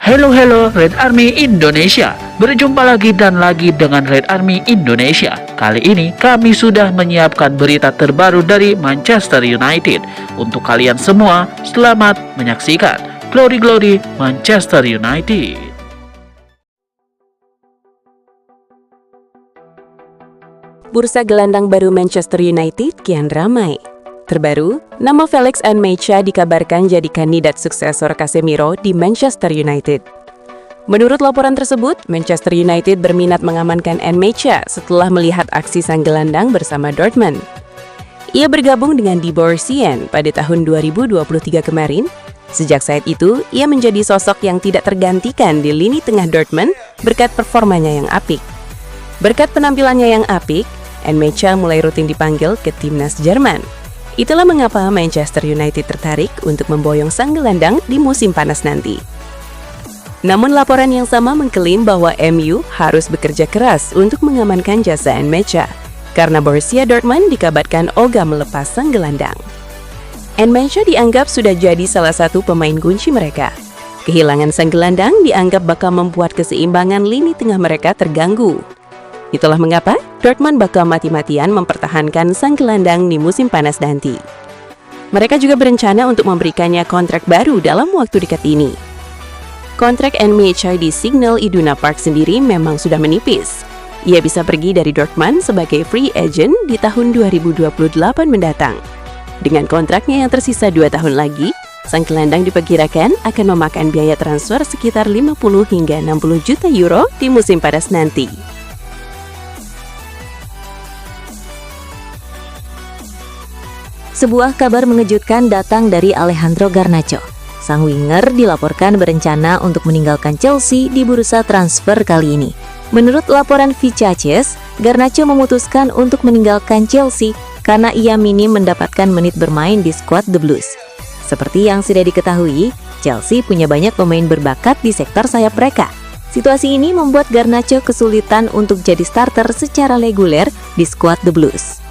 Hello Red Army Indonesia. Berjumpa lagi dan lagi dengan Red Army Indonesia. Kali ini kami sudah menyiapkan berita terbaru dari Manchester United. Untuk kalian semua, selamat menyaksikan Glory Glory Manchester United. Bursa gelandang baru Manchester United kian ramai. Terbaru, nama Felix Nmecha dikabarkan jadi kandidat suksesor Casemiro di Manchester United. Menurut laporan tersebut, Manchester United berminat mengamankan Nmecha setelah melihat aksi sang gelandang bersama Dortmund. Ia bergabung dengan Die Borussia pada tahun 2023 kemarin. Sejak saat itu, ia menjadi sosok yang tidak tergantikan di lini tengah Dortmund berkat performanya yang apik. Berkat penampilannya yang apik, Nmecha mulai rutin dipanggil ke timnas Jerman. Itulah mengapa Manchester United tertarik untuk memboyong sang gelandang di musim panas nanti. Namun laporan yang sama mengklaim bahwa MU harus bekerja keras untuk mengamankan jasa Nmecha, karena Borussia Dortmund dikabarkan ogah melepas sang gelandang. Nmecha dianggap sudah jadi salah satu pemain kunci mereka. Kehilangan sang gelandang dianggap bakal membuat keseimbangan lini tengah mereka terganggu. Itulah mengapa Dortmund bakal mati-matian mempertahankan sang gelandang di musim panas nanti. Mereka juga berencana untuk memberikannya kontrak baru dalam waktu dekat ini. Kontrak Nmecha di Signal Iduna Park sendiri memang sudah menipis. Ia bisa pergi dari Dortmund sebagai free agent di tahun 2028 mendatang. Dengan kontraknya yang tersisa 2 tahun lagi, sang gelandang diperkirakan akan memakan biaya transfer sekitar 50 hingga 60 juta euro di musim panas nanti. Sebuah kabar mengejutkan datang dari Alejandro Garnacho. Sang winger dilaporkan berencana untuk meninggalkan Chelsea di bursa transfer kali ini. Menurut laporan Vichaches, Garnacho memutuskan untuk meninggalkan Chelsea karena ia minim mendapatkan menit bermain di skuad The Blues. Seperti yang sudah diketahui, Chelsea punya banyak pemain berbakat di sektor sayap mereka. Situasi ini membuat Garnacho kesulitan untuk jadi starter secara reguler di skuad The Blues.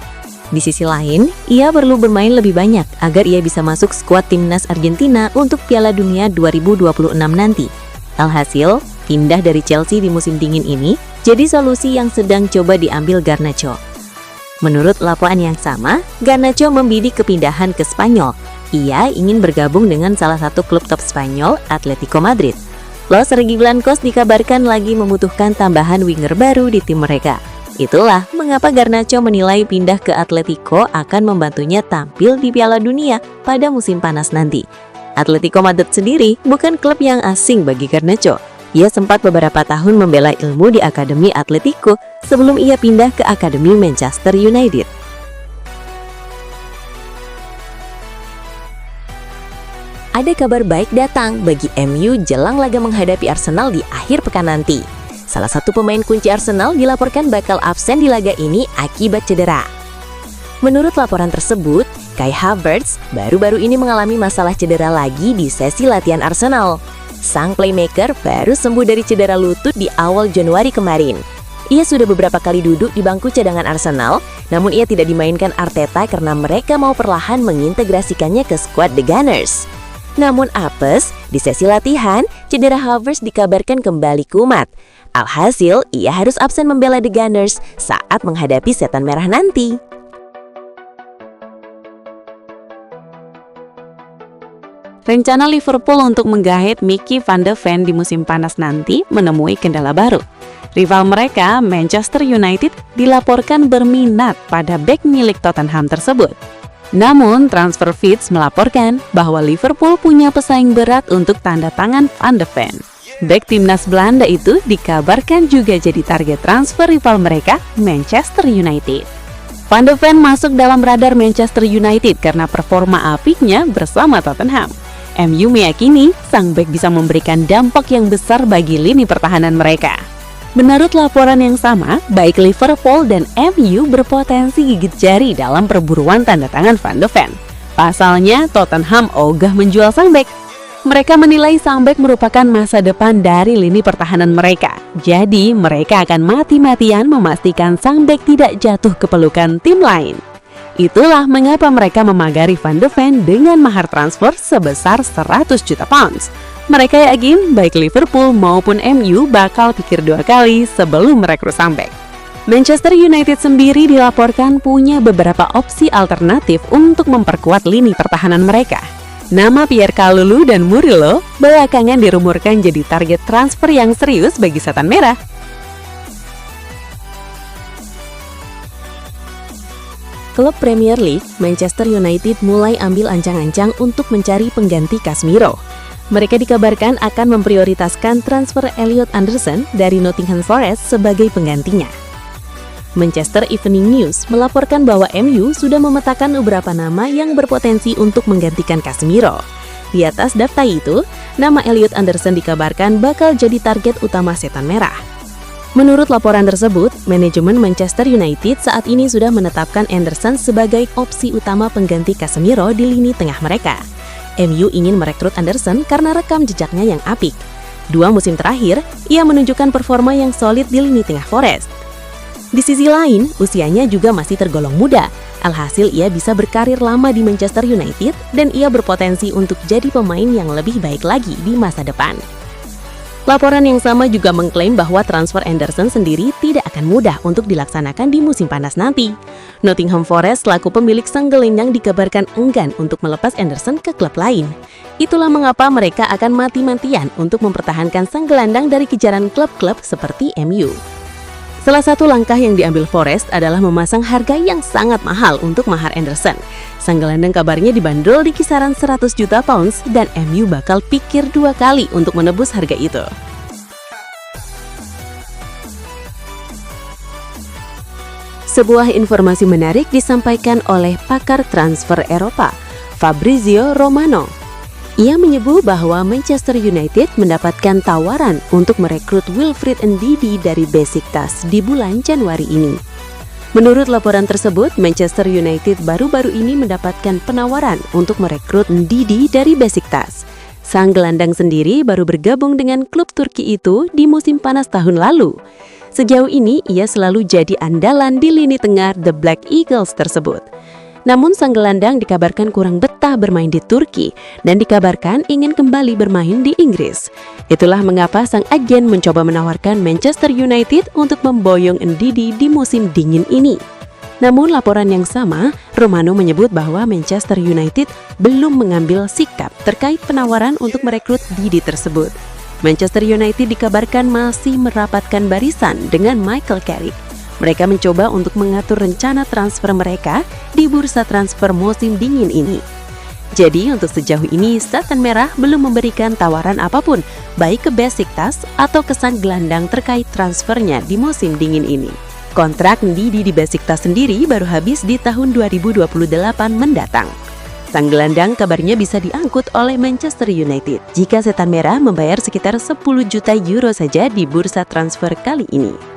Di sisi lain, ia perlu bermain lebih banyak agar ia bisa masuk skuad timnas Argentina untuk Piala Dunia 2026 nanti. Alhasil, pindah dari Chelsea di musim dingin ini jadi solusi yang sedang coba diambil Garnacho. Menurut laporan yang sama, Garnacho membidik kepindahan ke Spanyol. Ia ingin bergabung dengan salah satu klub top Spanyol, Atletico Madrid. Los Rojiblancos dikabarkan lagi membutuhkan tambahan winger baru di tim mereka. Itulah mengapa Garnacho menilai pindah ke Atletico akan membantunya tampil di Piala Dunia pada musim panas nanti. Atletico Madrid sendiri bukan klub yang asing bagi Garnacho. Ia sempat beberapa tahun membela ilmu di Akademi Atletico sebelum ia pindah ke Akademi Manchester United. Ada kabar baik datang bagi MU jelang laga menghadapi Arsenal di akhir pekan nanti. Salah satu pemain kunci Arsenal dilaporkan bakal absen di laga ini akibat cedera. Menurut laporan tersebut, Kai Havertz baru-baru ini mengalami masalah cedera lagi di sesi latihan Arsenal. Sang playmaker baru sembuh dari cedera lutut di awal Januari kemarin. Ia sudah beberapa kali duduk di bangku cadangan Arsenal, namun ia tidak dimainkan Arteta karena mereka mau perlahan mengintegrasikannya ke skuad The Gunners. Namun apes, di sesi latihan, cedera Havertz dikabarkan kembali kumat. Alhasil, ia harus absen membela The Gunners saat menghadapi setan merah nanti. Rencana Liverpool untuk menggait Mickey van de Ven di musim panas nanti menemui kendala baru. Rival mereka, Manchester United, dilaporkan berminat pada bek milik Tottenham tersebut. Namun, TransferFeeds melaporkan bahwa Liverpool punya pesaing berat untuk tanda tangan Van de Ven. Bek timnas Belanda itu dikabarkan juga jadi target transfer rival mereka, Manchester United. Van de Ven masuk dalam radar Manchester United karena performa apiknya bersama Tottenham. MU meyakini sang bek bisa memberikan dampak yang besar bagi lini pertahanan mereka. Menurut laporan yang sama, baik Liverpool dan MU berpotensi gigit jari dalam perburuan tanda tangan Van de Ven. Pasalnya, Tottenham ogah menjual sang bek. Mereka menilai sang bek merupakan masa depan dari lini pertahanan mereka. Jadi, mereka akan mati-matian memastikan sang bek tidak jatuh ke pelukan tim lain. Itulah mengapa mereka memagari Van de Ven dengan mahar transfer sebesar 100 juta pounds. Mereka yakin baik Liverpool maupun MU bakal pikir 2 kali sebelum merekrut sang bek. Manchester United sendiri dilaporkan punya beberapa opsi alternatif untuk memperkuat lini pertahanan mereka. Nama Pierre Kalulu dan Murillo belakangan dirumorkan jadi target transfer yang serius bagi Setan Merah. Klub Premier League, Manchester United mulai ambil ancang-ancang untuk mencari pengganti Casemiro. Mereka dikabarkan akan memprioritaskan transfer Elliot Anderson dari Nottingham Forest sebagai penggantinya. Manchester Evening News melaporkan bahwa MU sudah memetakan beberapa nama yang berpotensi untuk menggantikan Casemiro. Di atas daftar itu, nama Elliot Anderson dikabarkan bakal jadi target utama Setan Merah. Menurut laporan tersebut, manajemen Manchester United saat ini sudah menetapkan Anderson sebagai opsi utama pengganti Casemiro di lini tengah mereka. MU ingin merekrut Anderson karena rekam jejaknya yang apik. 2 musim terakhir, ia menunjukkan performa yang solid di lini tengah Forest. Di sisi lain, usianya juga masih tergolong muda. Alhasil ia bisa berkarir lama di Manchester United dan ia berpotensi untuk jadi pemain yang lebih baik lagi di masa depan. Laporan yang sama juga mengklaim bahwa transfer Anderson sendiri tidak akan mudah untuk dilaksanakan di musim panas nanti. Nottingham Forest selaku pemilik sang gelandang dikabarkan enggan untuk melepas Anderson ke klub lain. Itulah mengapa mereka akan mati-matian untuk mempertahankan sang gelandang dari kejaran klub-klub seperti MU. Salah satu langkah yang diambil Forest adalah memasang harga yang sangat mahal untuk mahar Anderson. Sang gelandang kabarnya dibanderol di kisaran 100 juta pounds dan MU bakal pikir 2 kali untuk menebus harga itu. Sebuah informasi menarik disampaikan oleh pakar transfer Eropa, Fabrizio Romano. Ia menyebut bahwa Manchester United mendapatkan tawaran untuk merekrut Wilfried Ndidi dari Besiktas di bulan Januari ini. Menurut laporan tersebut, Manchester United baru-baru ini mendapatkan penawaran untuk merekrut Ndidi dari Besiktas. Sang gelandang sendiri baru bergabung dengan klub Turki itu di musim panas tahun lalu. Sejauh ini, ia selalu jadi andalan di lini tengah The Black Eagles tersebut. Namun sang gelandang dikabarkan kurang betah bermain di Turki dan dikabarkan ingin kembali bermain di Inggris. Itulah mengapa sang agen mencoba menawarkan Manchester United untuk memboyong Ndidi di musim dingin ini. Namun laporan yang sama, Romano menyebut bahwa Manchester United belum mengambil sikap terkait penawaran untuk merekrut Ndidi tersebut. Manchester United dikabarkan masih merapatkan barisan dengan Michael Carrick. Mereka mencoba untuk mengatur rencana transfer mereka di bursa transfer musim dingin ini. Jadi untuk sejauh ini Setan Merah belum memberikan tawaran apapun baik ke Besiktas atau ke sang gelandang terkait transfernya di musim dingin ini. Kontrak Ndidi di Besiktas sendiri baru habis di tahun 2028 mendatang. Sang gelandang kabarnya bisa diangkut oleh Manchester United jika Setan Merah membayar sekitar 10 juta euro saja di bursa transfer kali ini.